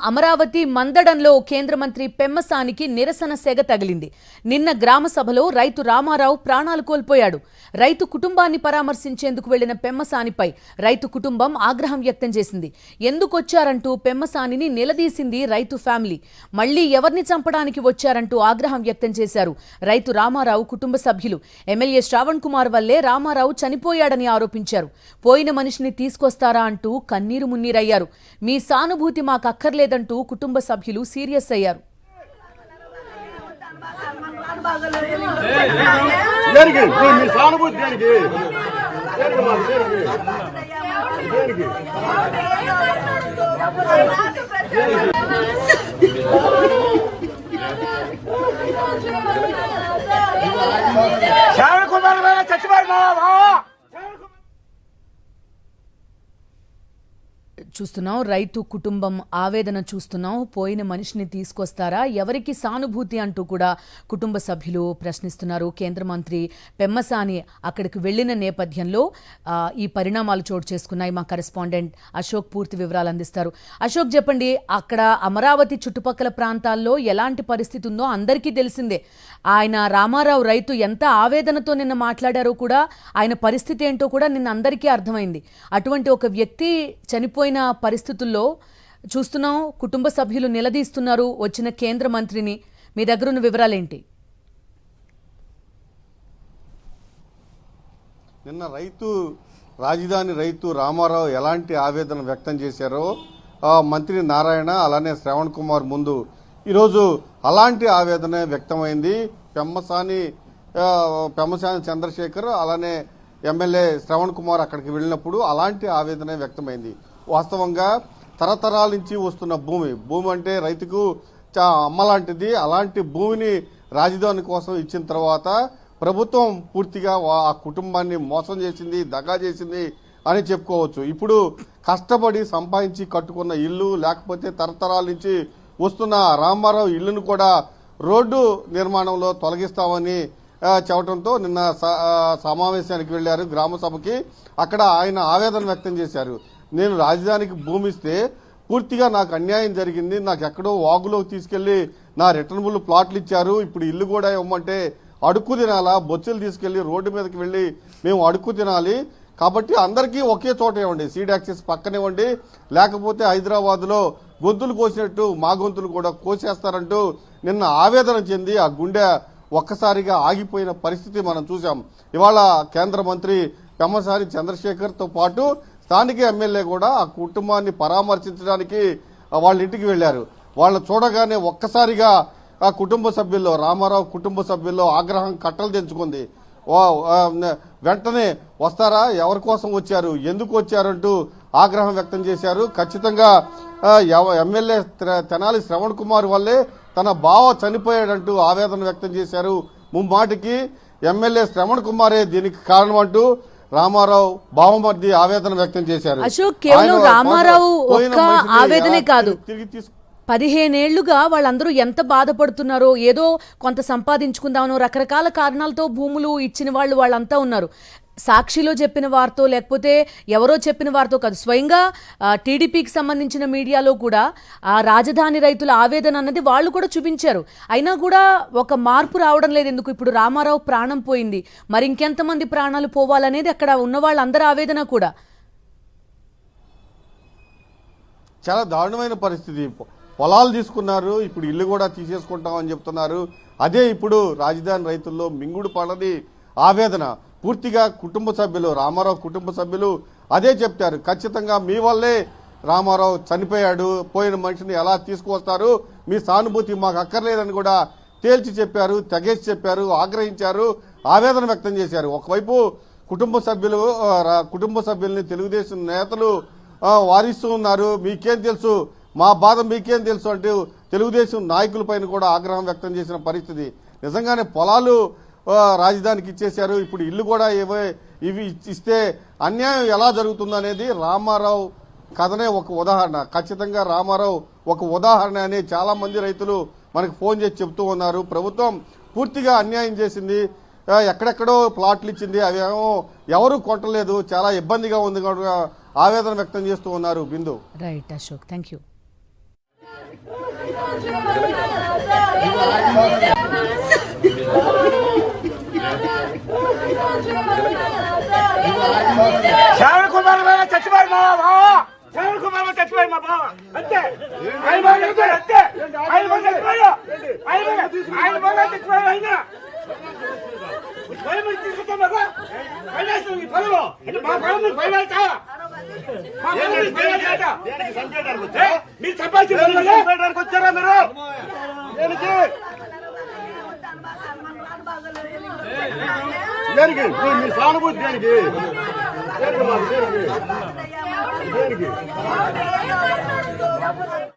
అమరావతి మందడంలో కేంద్ర మంత్రి పెమ్మసానికి నిరసన సెగ తగిలింది. నిన్న గ్రామ సభలో రైతు రామారావు ప్రాణాలు కోల్పోయాడు. రైతు కుటుంబాన్ని పరామర్శించేందుకు వెళ్లిన పెమ్మసానిపై రైతు కుటుంబం ఆగ్రహం వ్యక్తం చేసింది. ఎందుకొచ్చారంటూ పెమ్మసానిని నిలదీసింది రైతు ఫ్యామిలీ. మళ్లీ ఎవరిని చంపడానికి వచ్చారంటూ ఆగ్రహం వ్యక్తం చేశారు రైతు రామారావు కుటుంబ సభ్యులు. ఎమ్మెల్యే శ్రావణ్ కుమార్ వల్లే రామారావు చనిపోయాడని ఆరోపించారు. పోయిన మనిషిని తీసుకొస్తారా అంటూ కన్నీరు మున్నీరయ్యారు. మీ సానుభూతి మాకు అక్కర్లేదంటూ కుటుంబ సభ్యులు సీరియస్ అయ్యారు. చూస్తున్నాం రైతు కుటుంబం ఆవేదన చూస్తున్నాం. పోయిన మనిషిని తీసుకొస్తారా, ఎవరికి సానుభూతి అంటూ కూడా కుటుంబ సభ్యులు ప్రశ్నిస్తున్నారు. కేంద్ర మంత్రి పెమ్మసాని అక్కడికి వెళ్లిన నేపథ్యంలో ఈ పరిణామాలు చోటు చేసుకున్నాయి. మా కరెస్పాండెంట్ అశోక్ పూర్తి వివరాలు అందిస్తారు. అశోక్, చెప్పండి, అక్కడ అమరావతి చుట్టుపక్కల ప్రాంతాల్లో ఎలాంటి పరిస్థితి ఉందో అందరికీ తెలిసిందే. ఆయన రామారావు రైతు ఎంత ఆవేదనతో నిన్న మాట్లాడారో కూడా, ఆయన పరిస్థితి ఏంటో కూడా నిన్న అందరికీ అర్థమైంది. అటువంటి ఒక వ్యక్తి చనిపోయిన పరిస్థితుల్లో చూస్తున్నాం, కుటుంబ సభ్యులు నిలదీస్తున్నారు వచ్చిన కేంద్ర మంత్రిని. మీ దగ్గరున్న వివరాలేంటి? నిన్న రాజధాని రైతు రామారావు ఎలాంటి ఆవేదన వ్యక్తం చేశారో మంత్రి నారాయణ అలానే శ్రవణ్ కుమార్ ముందు ఈరోజు అలాంటి ఆవేదన వ్యక్తమైంది. పెమ్మసాని చంద్రశేఖర్ అలానే ఎమ్మెల్యే శ్రవణ్ కుమార్ అక్కడికి వెళ్ళినప్పుడు అలాంటి ఆవేదన వ్యక్తమైంది. వాస్తవంగా తరతరాల నుంచి వస్తున్న భూమి అంటే రైతుకు అమ్మలాంటిది. అలాంటి భూమిని రాజధాని కోసం ఇచ్చిన తర్వాత ప్రభుత్వం పూర్తిగా ఆ కుటుంబాన్ని మోసం చేసింది, దగా చేసింది అని చెప్పుకోవచ్చు. ఇప్పుడు కష్టపడి సంపాదించి కట్టుకున్న ఇల్లు, లేకపోతే తరతరాల నుంచి వస్తున్న రామారావు ఇల్లును కూడా రోడ్డు నిర్మాణంలో తొలగిస్తామని చెప్పడంతో నిన్న సమావేశానికి వెళ్లారు గ్రామ సభకి. అక్కడ ఆయన ఆవేదన వ్యక్తం చేశారు. నేను రాజధానికి భూమి ఇస్తే పూర్తిగా నాకు అన్యాయం జరిగింది, నాకు ఎక్కడో వాగులోకి తీసుకెళ్లి నా రిటర్నబుల్ ప్లాట్లు ఇచ్చారు, ఇప్పుడు ఇల్లు కూడా ఇవ్వమంటే అడుక్కు తినాలా, బొచ్చులు తీసుకెళ్లి రోడ్డు మీదకి వెళ్లి మేము అడుక్కు తినాలి, కాబట్టి అందరికీ ఒకే చోట ఇవ్వండి, సీడ్ యాక్సెస్ పక్కన ఇవ్వండి, లేకపోతే హైదరాబాద్లో గొంతులు కోసినట్టు మా గొంతులు కూడా కోసేస్తారంటూ నిన్న ఆవేదన చెంది ఆ గుండె ఒక్కసారిగా ఆగిపోయిన పరిస్థితి మనం చూసాం. ఇవాళ కేంద్ర మంత్రి పెమ్మసాని చంద్రశేఖర్తో పాటు స్థానిక ఎమ్మెల్యే కూడా ఆ కుటుంబాన్ని పరామర్శించడానికి వాళ్ళ ఇంటికి వెళ్లారు. వాళ్ళని చూడగానే ఒక్కసారిగా ఆ కుటుంబ సభ్యుల్లో, రామారావు కుటుంబ సభ్యుల్లో ఆగ్రహం కట్టలు తెంచుకుంది. వెంటనే వస్తారా, ఎవరి కోసం వచ్చారు, ఎందుకు వచ్చారంటూ ఆగ్రహం వ్యక్తం చేశారు. ఖచ్చితంగా ఎమ్మెల్యే తెనాలి శ్రవణ్ కుమార్ వల్లే తన బావ చనిపోయాడంటూ ఆవేదన వ్యక్తం చేశారు. ముమ్మాటికి ఎమ్మెల్యే శ్రవణ్ కుమారే దీనికి కారణం అంటూ రామారావు బావమర్ది ఆవేదన వ్యక్తం చేశారు. అశోక్, కేవలం రామారావు ఒక్క ఆవేదనే కాదు, 15 ఏళ్లుగా వాళ్ళందరూ ఎంత బాధపడుతున్నారో, ఏదో కొంత సంపాదించుకుందామనో రకరకాల కారణాలతో భూములు ఇచ్చిన వాళ్ళంతా ఉన్నారు. సాక్షిలో చెప్పిన వారితో, లేకపోతే ఎవరో చెప్పిన వారితో కాదు, స్వయంగా టీడీపీకి సంబంధించిన మీడియాలో కూడా ఆ రాజధాని రైతుల ఆవేదన అన్నది వాళ్ళు కూడా చూపించారు. అయినా కూడా ఒక మార్పు రావడం లేదు. ఎందుకు? ఇప్పుడు రామారావు ప్రాణం పోయింది, మరి ఇంకెంతమంది ప్రాణాలు పోవాలనేది అక్కడ ఉన్న వాళ్ళందరి ఆవేదన కూడా. చాలా దారుణమైన పరిస్థితి. పొలాలు తీసుకున్నారు, ఇప్పుడు ఇల్లు కూడా తీసేసుకుంటామని చెప్తున్నారు. అదే ఇప్పుడు రాజధాని రైతుల్లో మింగుడు పడది ఆవేదన. పూర్తిగా కుటుంబ సభ్యులు, రామారావు కుటుంబ సభ్యులు అదే చెప్తారు. ఖచ్చితంగా మీ వల్లే రామారావు చనిపోయాడు, పోయిన మనిషిని ఎలా తీసుకువస్తారు, మీ సానుభూతి మాకు అక్కర్లేదని కూడా తేల్చి చెప్పారు, తెగేసి చెప్పారు, ఆగ్రహించారు, ఆవేదన వ్యక్తం చేశారు. ఒకవైపు కుటుంబ సభ్యుల్ని తెలుగుదేశం నేతలు వారిస్తూ ఉన్నారు. మీకేం తెలుసు, మా బాధ మీకేం తెలుసు అంటూ తెలుగుదేశం నాయకులపైన కూడా ఆగ్రహం వ్యక్తం చేసిన పరిస్థితి. నిజంగానే పొలాలు రాజధానికి ఇచ్చేశారు, ఇప్పుడు ఇల్లు కూడా ఇవి ఇస్తే అన్యాయం ఎలా జరుగుతుందనేది రామారావు కథనే ఒక ఉదాహరణ. ఖచ్చితంగా రామారావు ఒక ఉదాహరణ అని చాలా మంది రైతులు మనకు ఫోన్ చేసి చెప్తూ ఉన్నారు. ప్రభుత్వం పూర్తిగా అన్యాయం చేసింది, ఎక్కడెక్కడో ప్లాట్లు ఇచ్చింది, అవేమో ఎవరు కొట్టలేదు, చాలా ఇబ్బందిగా ఉంది ఆవేదన వ్యక్తం చేస్తూ ఉన్నారు. Bindu. Right Ashok, thank you. Shravan Kumar చచ్చిపోయి మా బావ, శ్రవణ్ కుమార్ చచ్చిపోయి మా బావ అంతే. ఆయన బాగా చచ్చిపోయాడు అంతే, ఆయన బాగా చచ్చిపోయాడు, ఆయన బాగా చచ్చిపోయాడు. ఆయన తీసుకుంటాం మాకు ఫైనాన్స్ ఈ పనులు అంటే మా పనులు ఫైనాన్స్ మీరు చెప్పాల్సి వచ్చారా మీరు దేనికి మీ సానుభూతి దేనికి దేనికి